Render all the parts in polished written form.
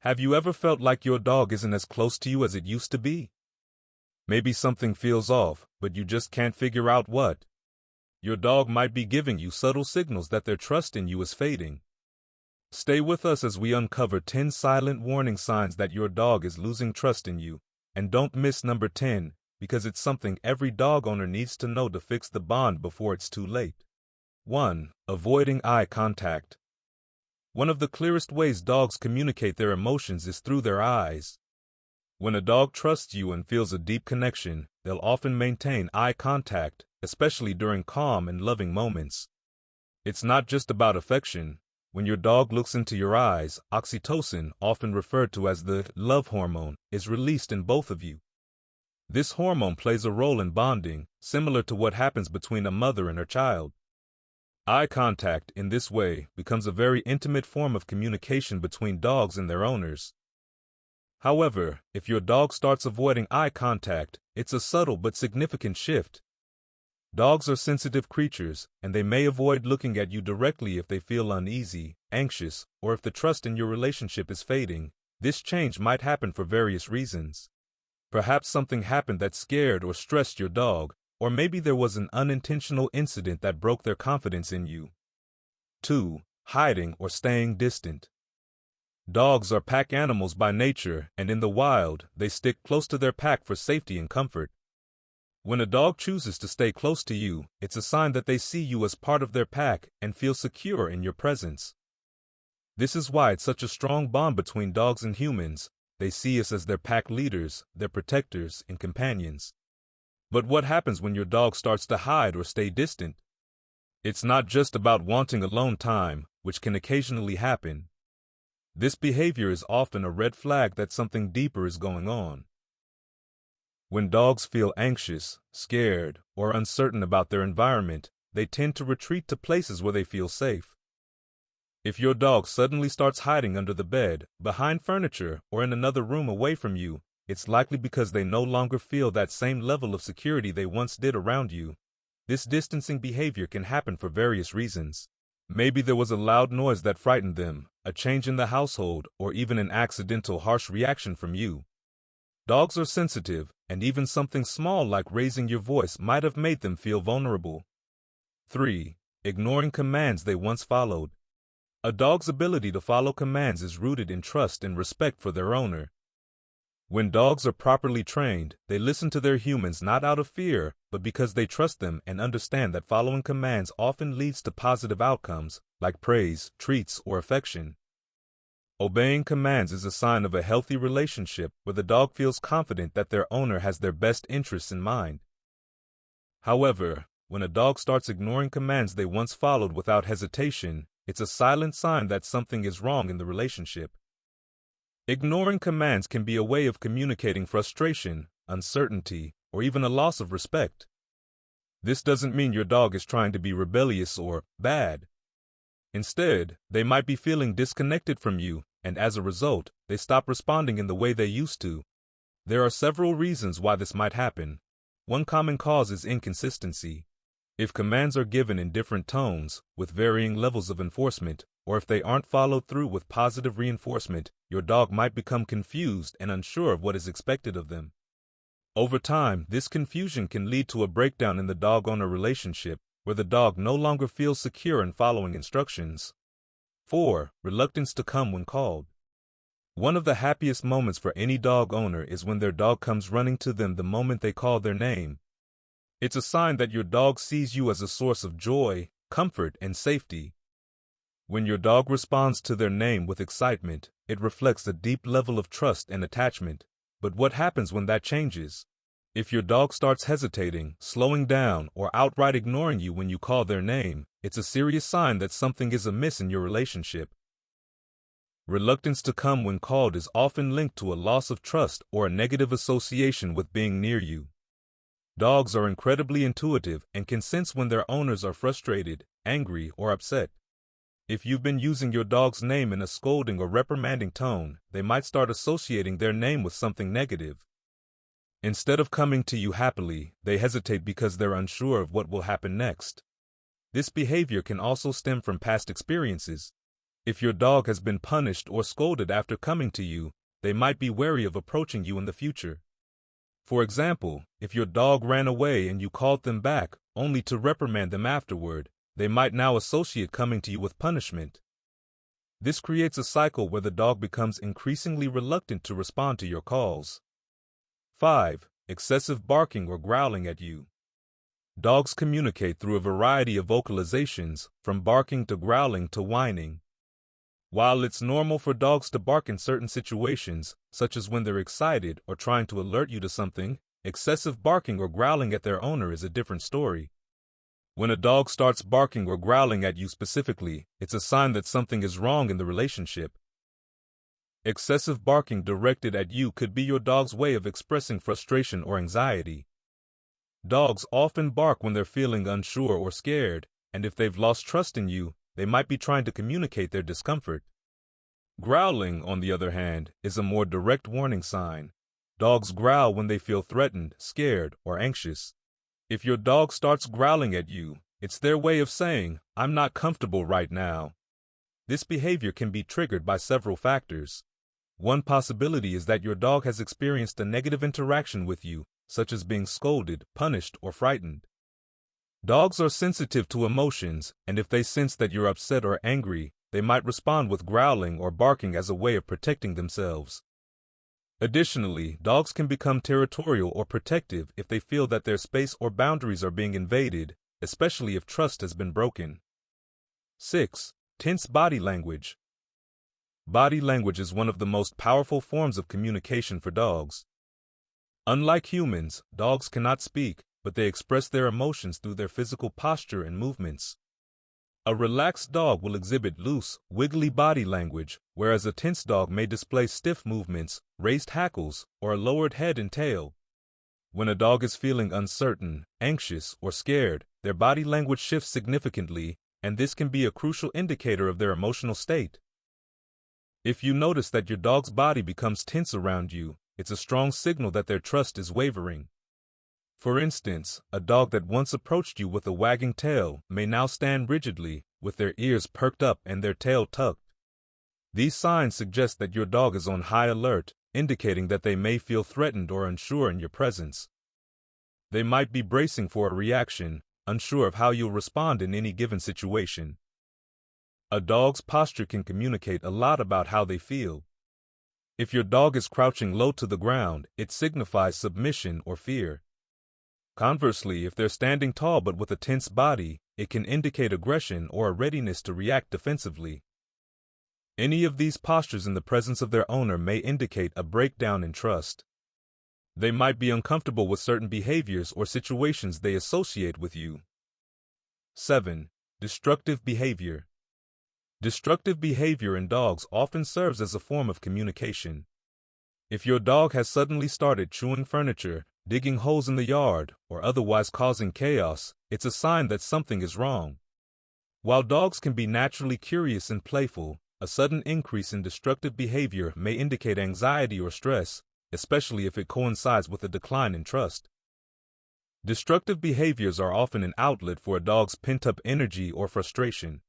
Have you ever felt like your dog isn't as close to you as it used to be? Maybe something feels off, but you just can't figure out what. Your dog might be giving you subtle signals that their trust in you is fading. Stay with us as we uncover 10 silent warning signs that your dog is losing trust in you. And don't miss number 10, because it's something every dog owner needs to know to fix the bond before it's too late. 1. Avoiding eye contact. One of the clearest ways dogs communicate their emotions is through their eyes. When a dog trusts you and feels a deep connection, they'll often maintain eye contact, especially during calm and loving moments. It's not just about affection. When your dog looks into your eyes, oxytocin, often referred to as the love hormone, is released in both of you. This hormone plays a role in bonding, similar to what happens between a mother and her child. Eye contact, in this way, becomes a very intimate form of communication between dogs and their owners. However, if your dog starts avoiding eye contact, it's a subtle but significant shift. Dogs are sensitive creatures, and they may avoid looking at you directly if they feel uneasy, anxious, or if the trust in your relationship is fading. This change might happen for various reasons. Perhaps something happened that scared or stressed your dog, or maybe there was an unintentional incident that broke their confidence in you. 2. Hiding or staying distant. Dogs are pack animals by nature, and in the wild, they stick close to their pack for safety and comfort. When a dog chooses to stay close to you, it's a sign that they see you as part of their pack and feel secure in your presence. This is why it's such a strong bond between dogs and humans. They see us as their pack leaders, their protectors, and companions. But what happens when your dog starts to hide or stay distant? It's not just about wanting alone time, which can occasionally happen. This behavior is often a red flag that something deeper is going on. When dogs feel anxious, scared, or uncertain about their environment, they tend to retreat to places where they feel safe. If your dog suddenly starts hiding under the bed, behind furniture, or in another room away from you, it's likely because they no longer feel that same level of security they once did around you. This distancing behavior can happen for various reasons. Maybe there was a loud noise that frightened them, a change in the household, or even an accidental harsh reaction from you. Dogs are sensitive, and even something small like raising your voice might have made them feel vulnerable. 3. Ignoring commands they once followed. A dog's ability to follow commands is rooted in trust and respect for their owner. When dogs are properly trained, they listen to their humans not out of fear, but because they trust them and understand that following commands often leads to positive outcomes, like praise, treats, or affection. Obeying commands is a sign of a healthy relationship where the dog feels confident that their owner has their best interests in mind. However, when a dog starts ignoring commands they once followed without hesitation, it's a silent sign that something is wrong in the relationship. Ignoring commands can be a way of communicating frustration, uncertainty, or even a loss of respect. This doesn't mean your dog is trying to be rebellious or bad. Instead, they might be feeling disconnected from you, and as a result, they stop responding in the way they used to. There are several reasons why this might happen. One common cause is inconsistency. If commands are given in different tones, with varying levels of enforcement, or if they aren't followed through with positive reinforcement, your dog might become confused and unsure of what is expected of them. Over time, this confusion can lead to a breakdown in the dog-owner relationship, where the dog no longer feels secure in following instructions. 4. Reluctance to come when called. One of the happiest moments for any dog owner is when their dog comes running to them the moment they call their name. It's a sign that your dog sees you as a source of joy, comfort, and safety. When your dog responds to their name with excitement, it reflects a deep level of trust and attachment. But what happens when that changes? If your dog starts hesitating, slowing down, or outright ignoring you when you call their name, it's a serious sign that something is amiss in your relationship. Reluctance to come when called is often linked to a loss of trust or a negative association with being near you. Dogs are incredibly intuitive and can sense when their owners are frustrated, angry, or upset. If you've been using your dog's name in a scolding or reprimanding tone, they might start associating their name with something negative. Instead of coming to you happily, they hesitate because they're unsure of what will happen next. This behavior can also stem from past experiences. If your dog has been punished or scolded after coming to you, they might be wary of approaching you in the future. For example, if your dog ran away and you called them back, only to reprimand them afterward, they might now associate coming to you with punishment. This creates a cycle where the dog becomes increasingly reluctant to respond to your calls. 5. Excessive barking or growling at you. Dogs communicate through a variety of vocalizations, from barking to growling to whining. While it's normal for dogs to bark in certain situations, such as when they're excited or trying to alert you to something, excessive barking or growling at their owner is a different story. When a dog starts barking or growling at you specifically, it's a sign that something is wrong in the relationship. Excessive barking directed at you could be your dog's way of expressing frustration or anxiety. Dogs often bark when they're feeling unsure or scared, and if they've lost trust in you, they might be trying to communicate their discomfort. Growling, on the other hand, is a more direct warning sign. Dogs growl when they feel threatened, scared, or anxious. If your dog starts growling at you, it's their way of saying, "I'm not comfortable right now." This behavior can be triggered by several factors. One possibility is that your dog has experienced a negative interaction with you, such as being scolded, punished, or frightened. Dogs are sensitive to emotions, and if they sense that you're upset or angry, they might respond with growling or barking as a way of protecting themselves. Additionally, dogs can become territorial or protective if they feel that their space or boundaries are being invaded, especially if trust has been broken. 6. Tense body language. Body language is one of the most powerful forms of communication for dogs. Unlike humans, dogs cannot speak, but they express their emotions through their physical posture and movements. A relaxed dog will exhibit loose, wiggly body language, whereas a tense dog may display stiff movements, raised hackles, or a lowered head and tail. When a dog is feeling uncertain, anxious, or scared, their body language shifts significantly, and this can be a crucial indicator of their emotional state. If you notice that your dog's body becomes tense around you, it's a strong signal that their trust is wavering. For instance, a dog that once approached you with a wagging tail may now stand rigidly, with their ears perked up and their tail tucked. These signs suggest that your dog is on high alert, indicating that they may feel threatened or unsure in your presence. They might be bracing for a reaction, unsure of how you'll respond in any given situation. A dog's posture can communicate a lot about how they feel. If your dog is crouching low to the ground, it signifies submission or fear. Conversely, if they're standing tall but with a tense body, it can indicate aggression or a readiness to react defensively. Any of these postures in the presence of their owner may indicate a breakdown in trust. They might be uncomfortable with certain behaviors or situations they associate with you. 7. Destructive behavior. Destructive behavior in dogs often serves as a form of communication. If your dog has suddenly started chewing furniture, digging holes in the yard, or otherwise causing chaos, it's a sign that something is wrong. While dogs can be naturally curious and playful, a sudden increase in destructive behavior may indicate anxiety or stress, especially if it coincides with a decline in trust. Destructive behaviors are often an outlet for a dog's pent-up energy or frustration.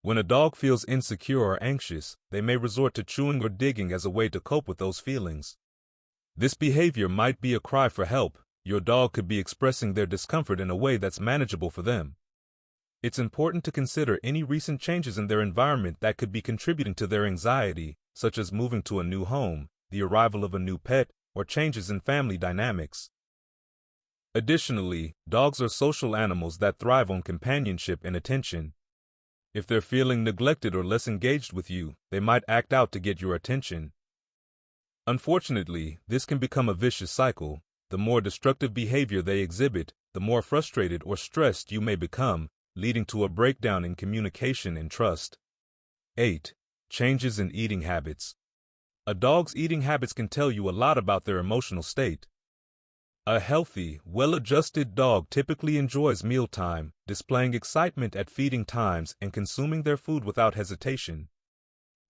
When a dog feels insecure or anxious, they may resort to chewing or digging as a way to cope with those feelings. This behavior might be a cry for help. Your dog could be expressing their discomfort in a way that's manageable for them. It's important to consider any recent changes in their environment that could be contributing to their anxiety, such as moving to a new home, the arrival of a new pet, or changes in family dynamics. Additionally, dogs are social animals that thrive on companionship and attention. If they're feeling neglected or less engaged with you, they might act out to get your attention. Unfortunately, this can become a vicious cycle. The more destructive behavior they exhibit, the more frustrated or stressed you may become, leading to a breakdown in communication and trust. 8. Changes in eating habits. A dog's eating habits can tell you a lot about their emotional state. A healthy, well-adjusted dog typically enjoys mealtime, displaying excitement at feeding times and consuming their food without hesitation.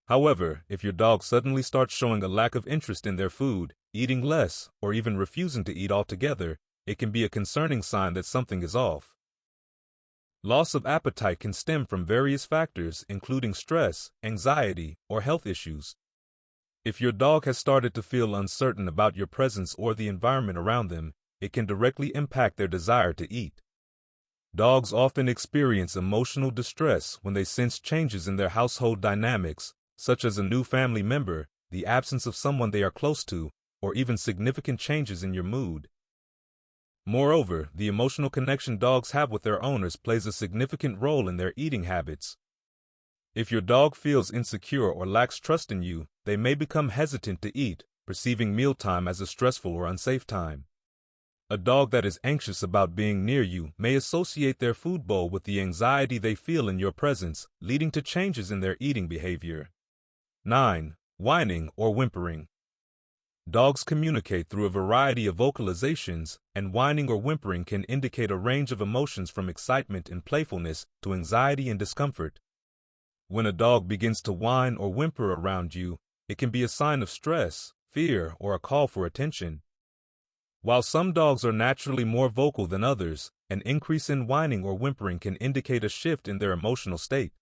However, if your dog suddenly starts showing a lack of interest in their food, eating less, or even refusing to eat altogether, it can be a concerning sign that something is off. Loss of appetite can stem from various factors, including stress, anxiety, or health issues. If your dog has started to feel uncertain about your presence or the environment around them, it can directly impact their desire to eat. Dogs often experience emotional distress when they sense changes in their household dynamics, such as a new family member, the absence of someone they are close to, or even significant changes in your mood. Moreover, the emotional connection dogs have with their owners plays a significant role in their eating habits. If your dog feels insecure or lacks trust in you, they may become hesitant to eat, perceiving mealtime as a stressful or unsafe time. A dog that is anxious about being near you may associate their food bowl with the anxiety they feel in your presence, leading to changes in their eating behavior. 9. Whining or whimpering. Dogs communicate through a variety of vocalizations, and whining or whimpering can indicate a range of emotions from excitement and playfulness to anxiety and discomfort. When a dog begins to whine or whimper around you, it can be a sign of stress, fear, or a call for attention. While some dogs are naturally more vocal than others, an increase in whining or whimpering can indicate a shift in their emotional state.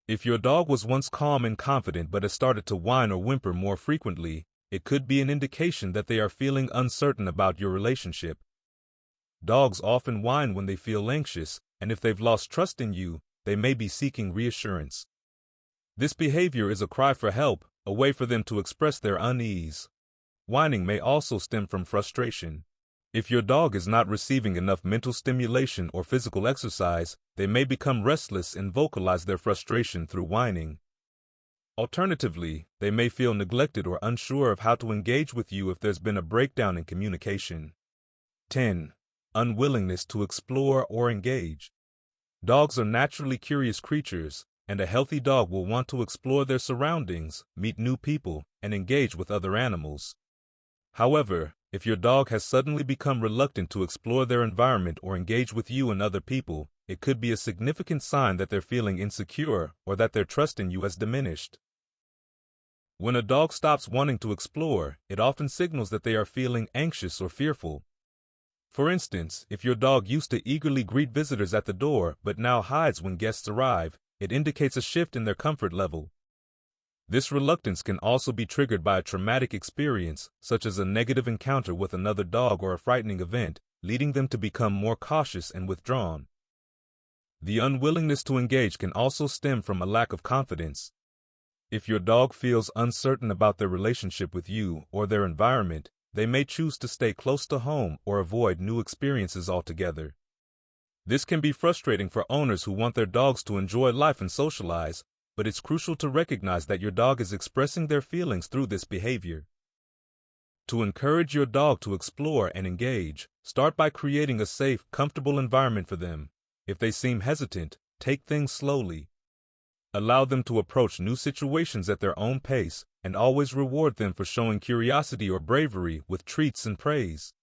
If your dog was once calm and confident but has started to whine or whimper more frequently, it could be an indication that they are feeling uncertain about your relationship. Dogs often whine when they feel anxious, and if they've lost trust in you, they may be seeking reassurance. This behavior is a cry for help, a way for them to express their unease. Whining may also stem from frustration. If your dog is not receiving enough mental stimulation or physical exercise, they may become restless and vocalize their frustration through whining. Alternatively, they may feel neglected or unsure of how to engage with you if there's been a breakdown in communication. 10. Unwillingness to explore or engage. Dogs are naturally curious creatures, and a healthy dog will want to explore their surroundings, meet new people, and engage with other animals. However, if your dog has suddenly become reluctant to explore their environment or engage with you and other people, it could be a significant sign that they're feeling insecure or that their trust in you has diminished. When a dog stops wanting to explore, it often signals that they are feeling anxious or fearful. For instance, if your dog used to eagerly greet visitors at the door but now hides when guests arrive, it indicates a shift in their comfort level. This reluctance can also be triggered by a traumatic experience, such as a negative encounter with another dog or a frightening event, leading them to become more cautious and withdrawn. The unwillingness to engage can also stem from a lack of confidence. If your dog feels uncertain about their relationship with you or their environment, they may choose to stay close to home or avoid new experiences altogether. This can be frustrating for owners who want their dogs to enjoy life and socialize, but it's crucial to recognize that your dog is expressing their feelings through this behavior. To encourage your dog to explore and engage, start by creating a safe, comfortable environment for them. If they seem hesitant, take things slowly. Allow them to approach new situations at their own pace, and always reward them for showing curiosity or bravery with treats and praise.